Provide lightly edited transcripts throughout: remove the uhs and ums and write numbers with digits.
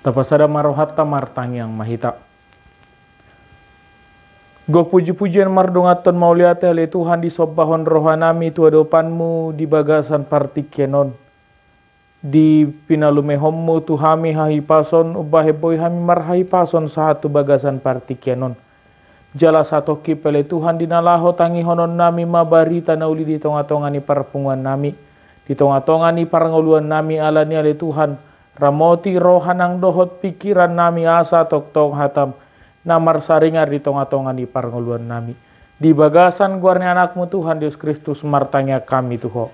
Tapasada marohatta martang yang mahita. Go puji-pujian mardongaton mauliate ale Tuhan di sobbahon rohanami tua dopanmu di bagasan partikenon. Di pinalumehommu tuhami hahipason ubaheboy hami marhahipason sahatu bagasan partikenon. Jala satoki pele Tuhan dinalaho tangi honon nami mabarita nauli di tonga-tongani parpungan nami. Di tonga-tongani parangoluan nami alani ale Tuhan. Ramoti rohanang dohot pikiran nami asa tok-tok hatam. Namar saringar di tonga-tonga di parngoluan nami. Di bagasan guarnya anakmu Tuhan Yesus Kristus martanya kami Tuhan.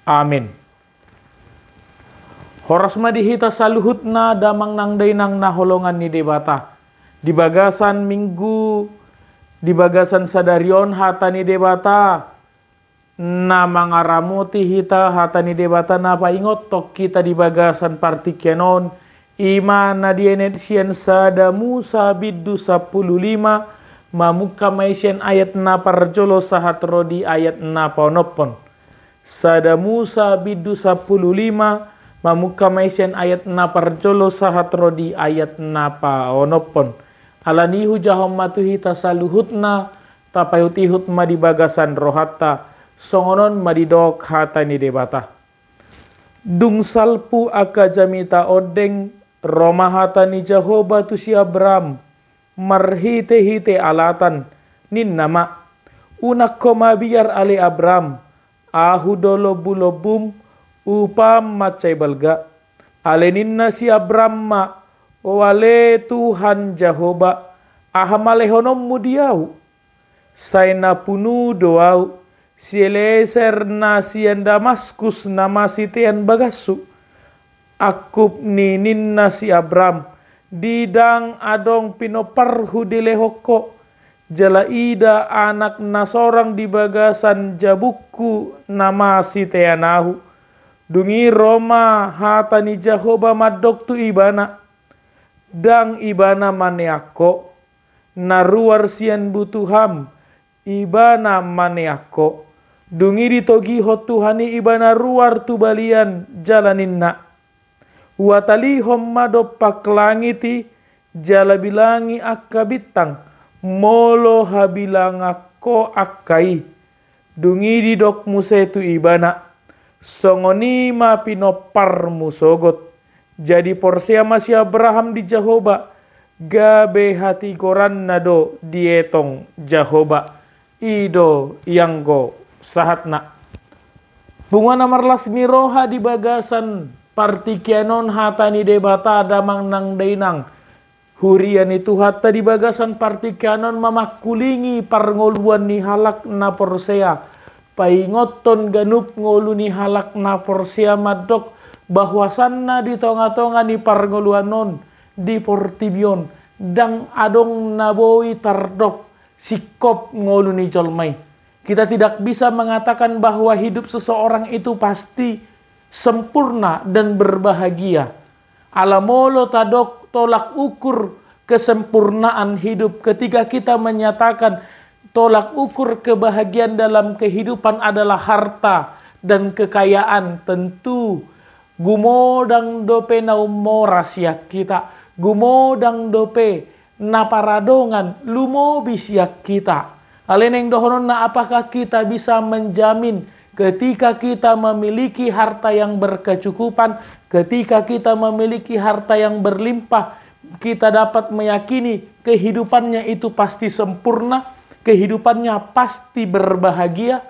Amin. Horas madihita saluhut na damang nang dainang naholongan ni debata. Di bagasan minggu, di bagasan sadarion hata ni debata. Na mga ramoti hita hata ni debata na paingot tok kita di bagasan partikenon. Ima na dienet siyan sada Musa biddu 15 mamuka maisyan ayat na parjolo sahatro di ayat na paunopon. Sada Musa biddu 15 mamuka maisyan ayat na parjolo sahatro di ayat na paunopon. Alanihu jahom matuhita saluhut na tapayutihut ma di bagasan rohata. Songonon madidok hata ni debata. Dung salpu aka jamita odeng Roma hata ni Jehovah tu si Abram marhite-hite alatan nin nama unak koma biar ale Abram ahu dolo bulobum upam macai balga ale ninna si Abram ma wale Tuhan Jehovah ahamale honom mudiau saina punu doau si Eliezer na sian Damaskus nama sitian bagasu akup ninin na si Abram didang adong pinoparhu dilehoko jala ida anak na sorang di bagasan jabuku nama si teanahu dungi Roma hata ni Jehovah madok tu ibana dang ibana maneako naruar sian butuham ibana maneako dungi ditogi hotuhani ibana ruar tu balian jalaninna watali homma dopak langiti jala bilangi akka bitang molo habilang ako akkai dungi didok musetu ibana songoni ma pinopar musogot jadi porsia masih Abraham di Jehovah gabe hati koran nado dietong Jehovah ido yanggo sahatna bunga namar lasmi roha di bagasan partikenon hata ni debata damang nang dainang hurian itu hata di bagasan partikenon mamakulingi parngoluan ni halak na porsea paingoton ganup ngolu ni halak na porsea madok bahwasanna di tonga-tonga ni parngoluan non di portibion dang adong nabowi tardok sikop ngolu ni jolmai. Kita tidak bisa mengatakan bahwa hidup seseorang itu pasti sempurna dan berbahagia. Alamolo tadok tolak ukur kesempurnaan hidup ketika kita menyatakan tolak ukur kebahagiaan dalam kehidupan adalah harta dan kekayaan. Tentu gumodang dope na umorasyak kita, gumodang dope na paradongan lumobisyak kita. Aleneng dohonon na apakah kita bisa menjamin ketika kita memiliki harta yang berkecukupan, ketika kita memiliki harta yang berlimpah, kita dapat meyakini kehidupannya itu pasti sempurna, kehidupannya pasti berbahagia.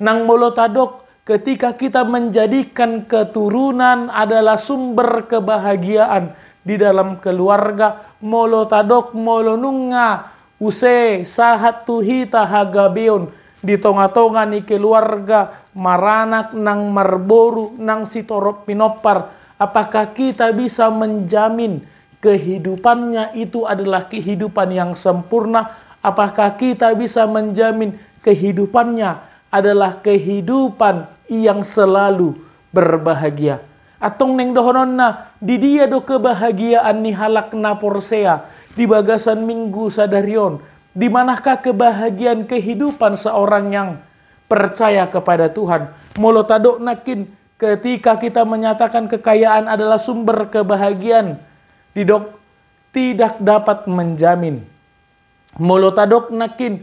Nang molotadok, ketika kita menjadikan keturunan adalah sumber kebahagiaan di dalam keluarga, molotadok molonunga use sahat tuhita hagabeon di tonga-tonga ni keluarga maranak nang marboru nang sitorop pinopar. Apakah kita bisa menjamin kehidupannya itu adalah kehidupan yang sempurna? Apakah kita bisa menjamin kehidupannya adalah kehidupan yang selalu berbahagia? Atong neng dohonon na di dia do kebahagiaan ni halak na porsea di bagasan minggu sadarion. Di manakah kebahagiaan kehidupan seorang yang percaya kepada Tuhan? Molotadok nakin ketika kita menyatakan kekayaan adalah sumber kebahagiaan. didok tidak dapat menjamin. Molotadok nakin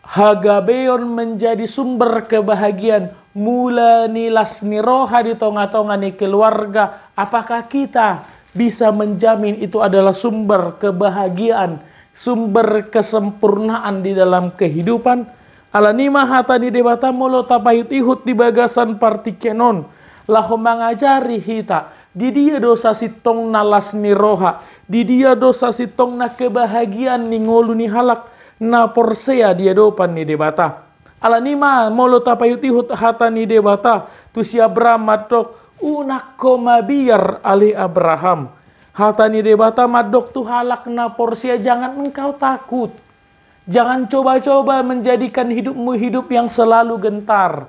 hagabeon menjadi sumber kebahagiaan mula nilas ni roha di tonga-tonga ni keluarga. Apakah kita bisa menjamin itu adalah sumber kebahagiaan, sumber kesempurnaan di dalam kehidupan? Alanima hatani debata molo tapayut ihut di bagasan partikenon laho mengajari hita di dia dosa sitong nalas ni roha, di dia dosa sitong na kebahagiaan ni ngolu ni halak na porsea dia dopan ni debata. Alanima molo tapayut ihut hatani debata tu si Abraham matok unak koma biar ali Abraham. Hatani debata madok tu halak na porsea, jangan engkau takut. Jangan coba-coba menjadikan hidupmu hidup yang selalu gentar.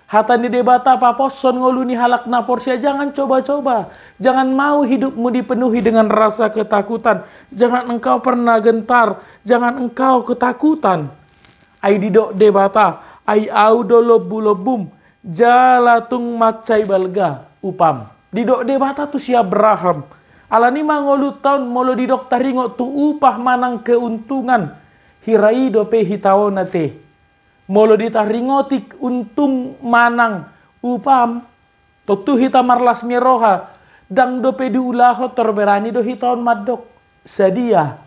Hatani debata paposon ngoluni halak na porsia, jangan coba-coba. Jangan mau hidupmu dipenuhi dengan rasa ketakutan. Jangan engkau pernah gentar. Jangan engkau ketakutan. Ai didok debata, ai audo lobu-lobum, jalatung macai balga upam. Didok debata tu si Abraham. Alani mangolu tahun molo didok taringo tu upah manang keuntungan. Hirai dope hitao nate molo ditaringotik untung manang upam totu hita marlas ni roha dang dope diulaho torberani do hitaon madok sadia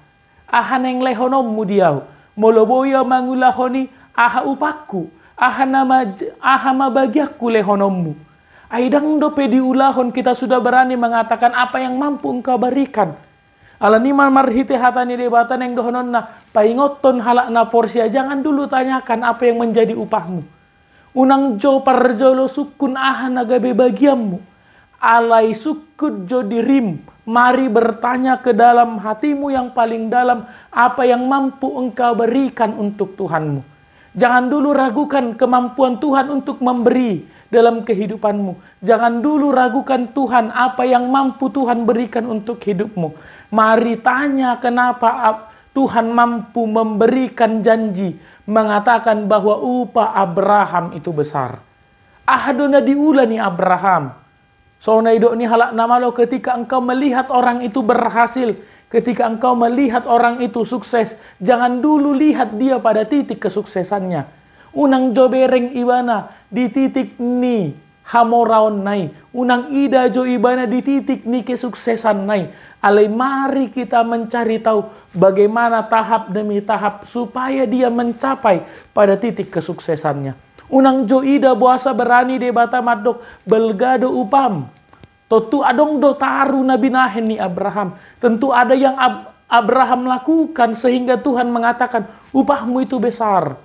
ahaneng lehonom mudiau molo boya mangulahoni aha upakku aha mabagiaku lehonommu. Aidang dope diulahon kita sudah berani mengatakan apa yang mampu engkau berikan. Alanima marhite hatani debatan yang dohonon na paingoton halak na porsia, jangan dulu tanyakan apa yang menjadi upahmu. Unang jo parjolo sukun aha nagabe bagiammu. Alai sukut jo dirim, mari bertanya ke dalam hatimu yang paling dalam apa yang mampu engkau berikan untuk Tuhanmu. Jangan dulu ragukan kemampuan Tuhan untuk memberi dalam kehidupanmu. Jangan dulu ragukan Tuhan apa yang mampu Tuhan berikan untuk hidupmu. Mari tanya kenapa Tuhan mampu memberikan janji mengatakan bahwa upah Abraham itu besar. Ahadona diulani Abraham. So naidok ni halak namalo ketika engkau melihat orang itu berhasil, ketika engkau melihat orang itu sukses, jangan dulu lihat dia pada titik kesuksesannya. Unang jobereng ibana di titik ni hamoraon nai. Unang ida jo ibana di titik ni kesuksesan nai. Alai mari kita mencari tahu bagaimana tahap demi tahap supaya dia mencapai pada titik kesuksesannya. Unang jo ida buasa berani debata madok belgado upam. Tentu adong do taru nabi nahen ni Abraham. Tentu ada yang Abraham lakukan sehingga Tuhan mengatakan upahmu itu besar.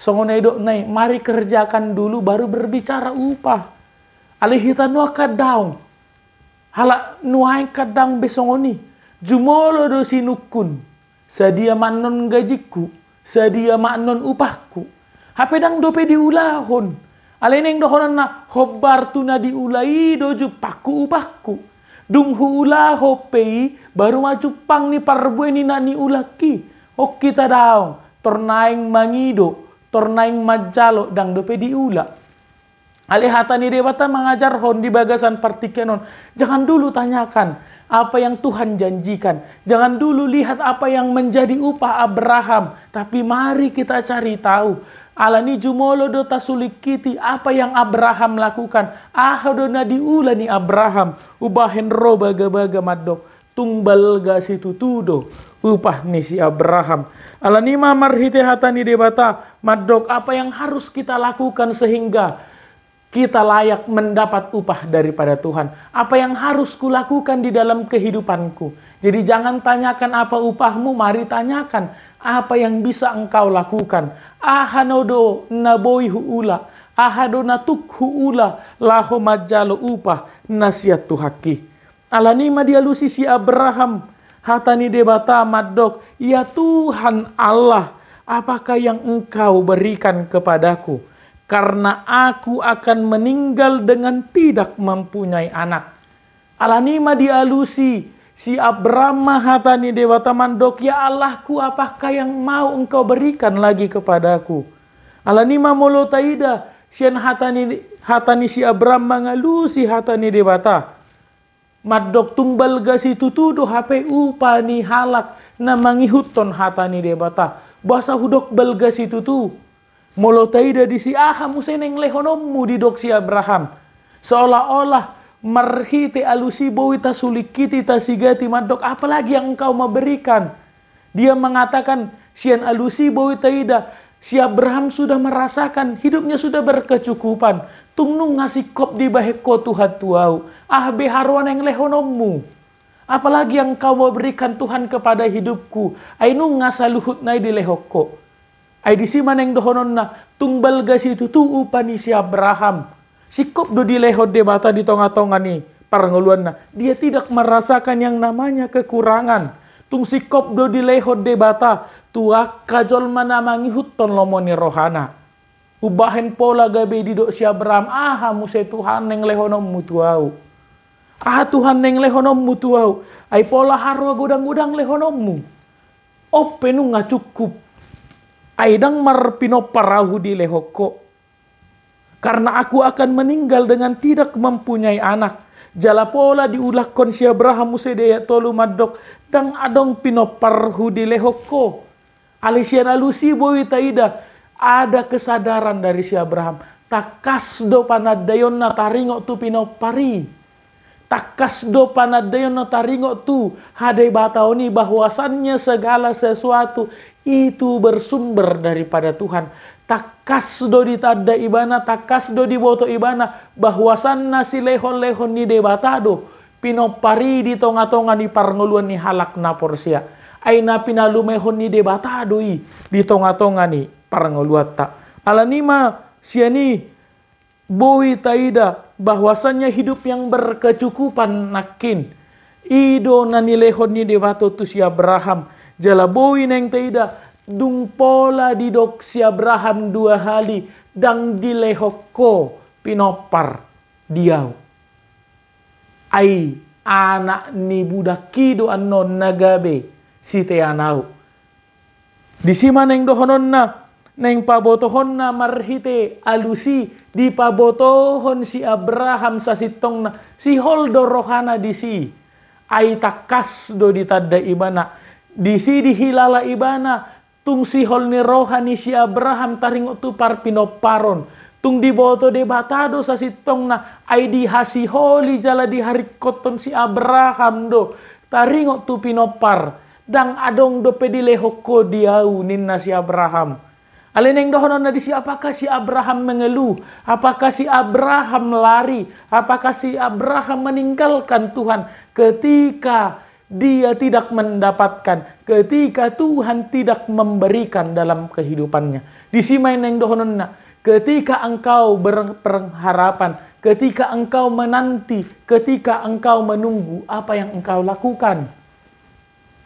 Songonai dok nai, mari kerjakan dulu baru berbicara upah. Alihita nuah kadaung. Halak nuai kadang besongoni. Jumolo do sinukun. Sadia maknon gajiku. Sadia maknon upahku. Hapedang dope diulahon. Aleneng dohonan na hobar tuna diulai doju paku upahku. Dunghu ulaho pei baru maju pang ni parbueni na ni ulaki. Ok kita daong. Tornaing mangido. Tornaing majalo dang dope diula. Alihatani debata mengajar hon di bagasan partikenon. Jangan dulu tanyakan apa yang Tuhan janjikan. Jangan dulu lihat apa yang menjadi upah Abraham. Tapi mari kita cari tahu. Alani jumolo do tasulikiti apa yang Abraham lakukan. Ahadona diula ni Abraham. Ubahen ro baga-baga madok. Tumbal ga situ tudo. Upah ni si Abraham. Alanima marhite hatani debata. Madok apa yang harus kita lakukan sehingga kita layak mendapat upah daripada Tuhan. Apa yang harus kulakukan di dalam kehidupanku. Jadi jangan tanyakan apa upahmu, mari tanyakan apa yang bisa engkau lakukan. Ahanodo naboihu ula, ahado natukhu ula, laho majalo upah nasihat tuhaki. Alanima dialusi si Abraham, hatani debata madok, ya Tuhan Allah, apakah yang engkau berikan kepadaku? Karena aku akan meninggal dengan tidak mempunyai anak. Alanima dialusi si Abraham hatani dewata mandok, ya Allahku apakah yang mau engkau berikan lagi kepadaku? Alanima molo taida sian hatani si Abraham mangalusi hatani dewata. Madok tumbal gasi tutudo hape upani halak na mangihuton hatani debata. Basa hudok balgasi tutu. Molo taida di si aham useneng lehonommu di dok si Abraham. Seolah-olah marhite alusi bowita sulikiti tasigati madok, apalagi yang engkau memberikan. Dia mengatakan sian alusi bowita ida. Si Abraham sudah merasakan hidupnya sudah berkecukupan. Tungnung ngasih kop di baheko Tuhan tuau. Be haruan yang lehonommu. Apalagi yang kau memberikan Tuhan kepada hidupku. Ainung ngasaluhut nai di lehoko. Ai di siman yang dohonon na tumbal gasi itu tu upani si Abraham. Si kop do di lehot de bata di tonga-tonga ni paranguluan na. Dia tidak merasakan yang namanya kekurangan. Tung si kop do di lehot de bata. Tuak kajol manamangi huton lomoni rohana. Ubahen pola gabe di dok si Abraham. Muse Tuhan yang lehonommu tuau. Tuhan yang lehonommu tuau. Ai pola harwa gudang-gudang lehonommu. Openu nga cukup. Ai dang marpino parahu di lehoko. Karena aku akan meninggal dengan tidak mempunyai anak. Jala pola diulakon si Abraham muse daya tolu madok. Dang adong pinoparhu di lehoko. Alisian alusi bowi taida. Ada kesadaran dari si Abraham. Takas do panadayon na taringo tu pinopari. Takas do panadayon na taringo tu. Hadai bataoni bahwasannya segala sesuatu itu bersumber daripada Tuhan. Takas do ditada ibana, takas do diboto ibana. Bahwasanna si lehon-lehon ni debatado. Pinopari di tonga-tonga ni parnguluan ni halak na porsia. Ay na pinalumehon ni debatado di tonga-tonga ni parangoluata. Alanima siani bowi taida bahwasannya hidup yang berkecukupan nakin. Ido nanilehon ni debato tu si Abraham. Jala bowi neng taida dung pola di dok si Abraham 2 hali dang dilehoko pinopar diau. Ai anak ni budak kido anon nagabe. Si teanau. Di sima neng dohonon na neng pabotohon na marhite alusi di pabotohon si Abraham sa sitong na si holdo rohana di si ay takas do ditada ibana di si dihilala ibana tung si hol ni rohani si Abraham taringo tu par pinoparon tung diboto de batado sa sitong na ay dihasi holi jala di harikoton si Abraham do taringo tu pinopar. Dang adong do pedilehoko diau ninna si Abraham. Aleneng dohonon na di si apakah si Abraham mengeluh? Apakah si Abraham lari? Apakah si Abraham meninggalkan Tuhan ketika dia tidak mendapatkan? Ketika Tuhan tidak memberikan dalam kehidupannya. Di si maineng dohonon na ketika engkau berpengharapan, ketika engkau menanti, ketika engkau menunggu, apa yang engkau lakukan?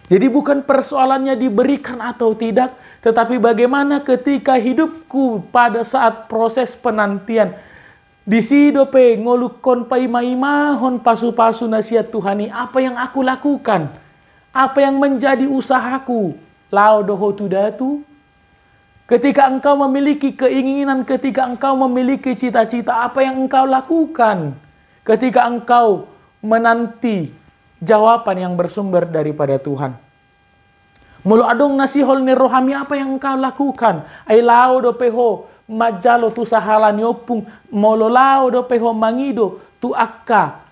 Jadi bukan persoalannya diberikan atau tidak, tetapi bagaimana ketika hidupku pada saat proses penantian. Di sidope ngolukon paima-imahon pasu-pasu nasihat Tuhani, apa yang aku lakukan? Apa yang menjadi usahaku? Lao doho tudatu. Ketika engkau memiliki keinginan, ketika engkau memiliki cita-cita, apa yang engkau lakukan? Ketika engkau menanti jawaban yang bersumber daripada Tuhan. Mulu adong nasihol ni rohami, apa yang engkau lakukan? Ay lao do peho majalo tu sahalan yopung. Molo lao do peho mangido tu akka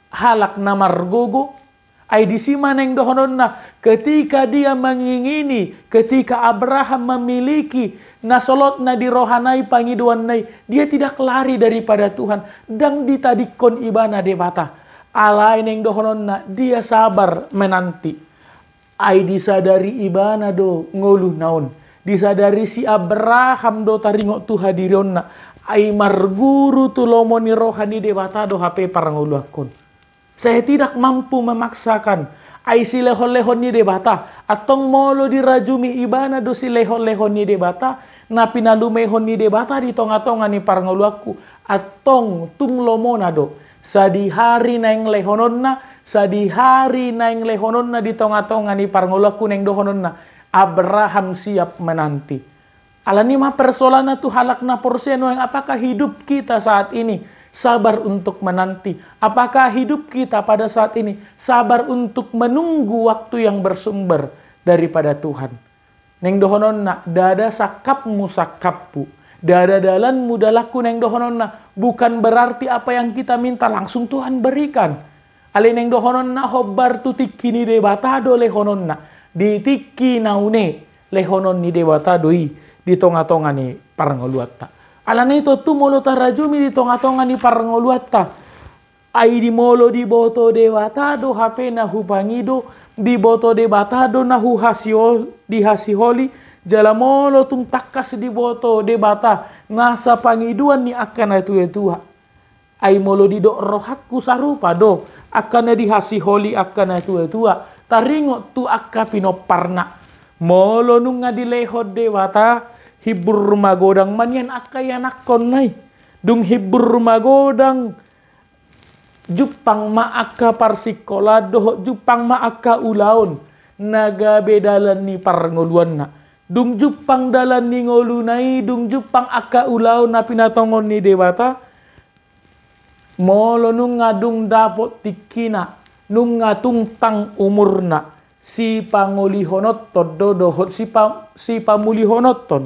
halak namargogo. Ay di simaneng dohonon na ketika dia mengingini, ketika Abraham memiliki nasolot na di rohanai pangiduan nai, dia tidak lari daripada Tuhan. Dang ditadikon ibana debata. Alai neng dohonon na dia sabar menanti. Ai disadari ibana do ngoluh naon. Disadari si Abraham do taringo tu hadirion na. Ai marguru tu lomoni rohani debata do HP parangoluh akon. Saya tidak mampu memaksakan. Ai si lehon-lehon ni debata. Atong molo dirajumi ibana do si lehon-lehon ni debata. Na pinalumehon ni debata di tonga-tonga ni parangoluh aku. Atong tung lomona do. Sadi hari naing lehonon na, sadi hari naing lehonon na di tonga-tonga ni parngolaku neng dohonon na, Abraham siap menanti. Alanima persoalan na tu halak na porseno yang apakah hidup kita saat ini sabar untuk menanti. Apakah hidup kita pada saat ini sabar untuk menunggu waktu yang bersumber daripada Tuhan? Neng dohononna dada sakapmu sakappu, dada dalanmu dalaku neng dohononna, bukan berarti apa yang kita minta langsung Tuhan berikan. Ale neng dohononna hobbar tu tikini de batado lehononna, di tiki naune lehonon ni de batadoi di tonga-tonga ni parangoluatta. Alana itu tu molo tarajumi di tonga-tonga ni parangoluatta. Ai di molo di boto de batado hape na hupangido, di boto de batado na hu hasiol di hasiholi, jala molo tung takas di boto de bata nasa pangiduan ni akan itu tua. Ai molo di dok rohakku sarupa do akan di hasiholi akan itu tua. Taringo tu akka pinoparna. Molo nunga di lehod de bata hibur magodang manyan akayanak konay. Dung hibur magodang jupang maaka parsikolado, jupang maaka ulaon. Naga bedalan ni parngoluan na. Dung jupang dalan ni ngolunay, dung jupang aka ulaon na pinatongon ni dewata. Molo nung dung dapot tikina, nung tungtang umurna. Si pangulihonoton dodohot si pamulihonoton.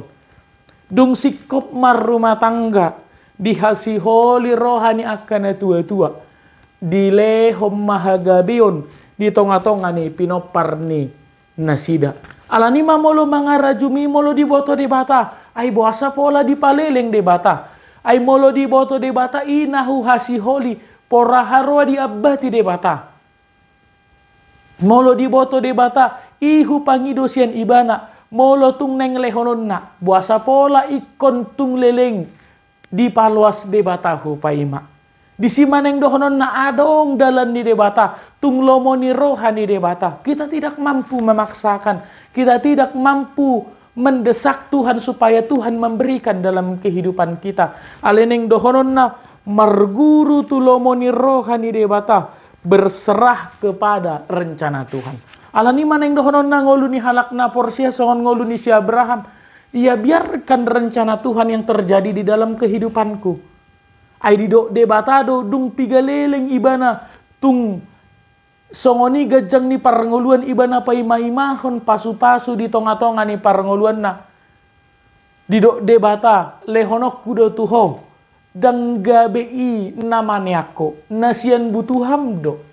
Dung sikop mar rumah tangga dihasiholi rohani akan tua-tua. Dilehom mahagabion di tonga-tonga ni pinopar ni nasida. Alani molo mangarajumi molo di boto de bata. Ay buasa pola di paleleng de bata. Ay molo di boto de bata inahu hasiholi poraharwa di abati de bata. Molo di boto de bata ihu pangidosian ibana. Molo tung neng lehonon na, buasa pola ikon tung leleng di paluas de batahu paima. Di simaneng dohonon na adong dalan ni de bata, tung lomo ni rohani de bata. Kita tidak mampu memaksakan, kita tidak mampu mendesak Tuhan supaya Tuhan memberikan dalam kehidupan kita. Aleneng dohonon na marguru tu lomo ni rohani de bata, berserah kepada rencana Tuhan. Alani maneng dohonon na ngolu ni halak na porsia songon ngolu ni si Abraham. Ia biarkan rencana Tuhan yang terjadi di dalam kehidupanku. Ai di do de batado dung pigaleleng ibana tung songoni gajang ni parangoluan ibana paima-imahon pasu-pasu di tonga-tonga ni parangoluan na. Di do de bata lehonok kudo tuho dang gabei namane ako nasian butuham do.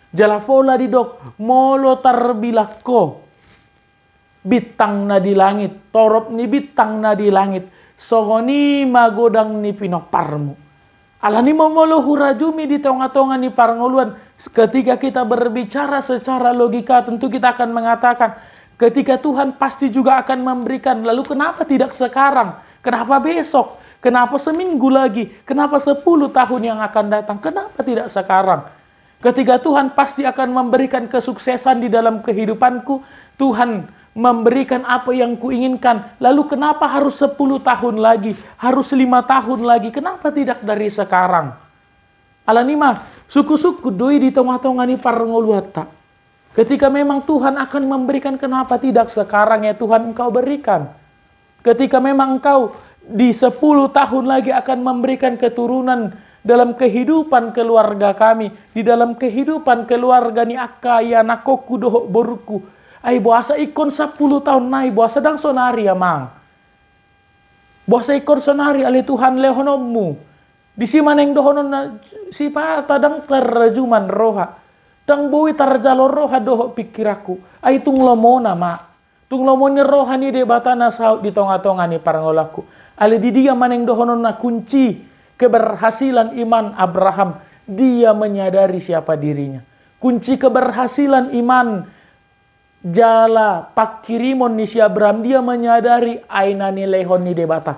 Jala pola di dok molo tarbilakko bitang na di langit, torop ni bitang na di langit, songoni magodang ni pinoparmu. Alani molo hurajumi di tonga-tonga ni parangoluan. Ketika kita berbicara secara logika tentu kita akan mengatakan ketika Tuhan pasti juga akan memberikan. Lalu kenapa tidak sekarang? Kenapa besok? Kenapa seminggu lagi? Kenapa 10 tahun yang akan datang? Kenapa tidak sekarang? Ketika Tuhan pasti akan memberikan kesuksesan di dalam kehidupanku, Tuhan memberikan apa yang kuinginkan. Lalu kenapa harus 10 tahun lagi? Harus 5 tahun lagi? Kenapa tidak dari sekarang? Alanima, suku-suku doi di tonga-tonga ni parangoluata. Ketika memang Tuhan akan memberikan, kenapa tidak sekarang ya Tuhan engkau berikan? Ketika memang engkau di 10 tahun lagi akan memberikan keturunan dalam kehidupan keluarga kami, di dalam kehidupan keluarga ni akka ya nakoku dohok boruku. Ay buasa ikon 10 tahun nai buasa dang sonari amang. Buasa ikon sonari ali Tuhan lehonommu. Di simaneng dohonon na si pata dang terjuman roha. Dang bui tarjalor roha dohok pikiraku. Ay tung lomona ma. Tung lomoni roha ni de batana saut di tonga-tonga ni parangolaku. Ali di dia maneng dohonon na kunci keberhasilan iman Abraham, dia menyadari siapa dirinya. Kunci keberhasilan iman jala pakirimon ni si Abraham, dia menyadari aina ni lehon ni debata.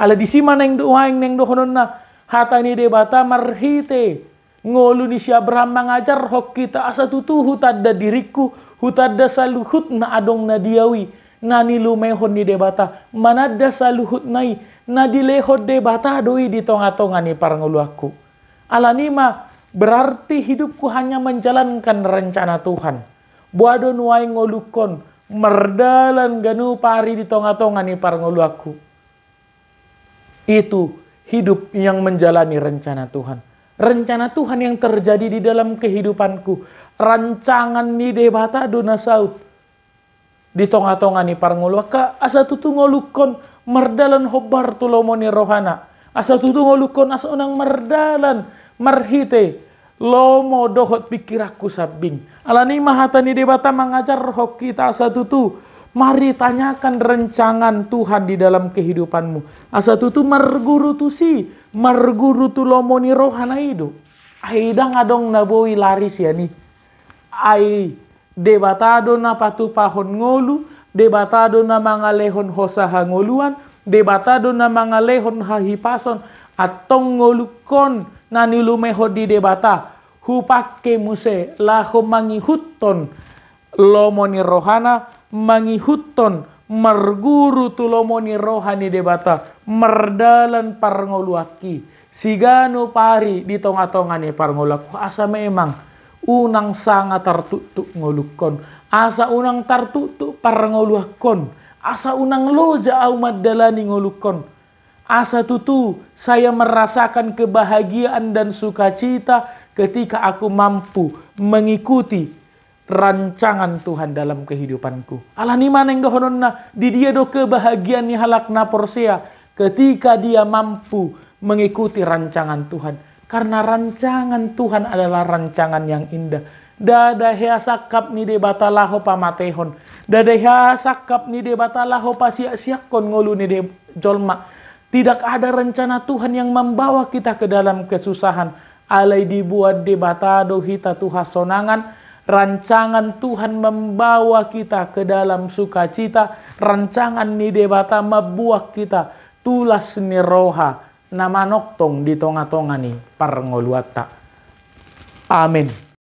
Ala di sima neng doaing neng dohonon na hata ni debata marhite ngolu ni si Abraham mengajar hok kita asa tutuhu tadda diriku hutadda saluhut na adong na diawi nani lumehon ni debata manadda saluhut nai na dilehod de bata doi di tonga-tonga ni parangoluaku. Alanima berarti hidupku hanya menjalankan rencana Tuhan. Buadon wae ngolukon merdalan ganu pari di tonga-tonga ni parangoluaku. Itu hidup yang menjalani rencana Tuhan. Rencana Tuhan yang terjadi di dalam kehidupanku. Rancangan ni debata dona saut. Di tonga-tonga ni parnguluaka asa tutu ngolukon merdalan hobar tulomoni rohana. Asa tutu ngolukon asa unang merdalan marhite lomo dohot pikiraku sabing. Alani mahata ni debata mengajar roh kita asa tutu. Mari tanyakan rencangan Tuhan di dalam kehidupanmu. Asa tutu marguru tusi, marguru tu lomoni rohana ido. Aidang adong naboi laris ya ni. Ai debatado na patupahon ngolu, debatado na mga lehon hosaha ngoluan, debatado na mga lehon hahipason, atong ngolukon na nilumeho di debata. Hupake muse laho mangihuton lomoni rohana, mangihuton marguru tulomoni rohani debata merdalan parngoluaki sigano pari di tonga-tonga ni parngolaku asa memang unang sanga tartutuk ngolukon asa unang tartutuk parngoluakon asa unang loja au madalani ngolukon asa tutu saya merasakan kebahagiaan dan sukacita ketika aku mampu mengikuti rancangan Tuhan dalam kehidupanku. Alani maneng dohonon na di dia do kebahagiaan ni halak na porsea ketika dia mampu mengikuti rancangan Tuhan. Karena rancangan Tuhan adalah rancangan yang indah. Dada hea sakap ni de batalaho pamatehon. Dada hea sakap ni de batalaho pasiak-siakon ngolu ni de jolma. Tidak ada rencana Tuhan yang membawa kita ke dalam kesusahan. Alai dibuat de batado hita Tuhan sonangan. Rancangan Tuhan membawa kita ke dalam sukacita. Rancangan ni debata membuat kita tulas ni roha na manoktong di tonga-tonga ni parngoluata. Amin.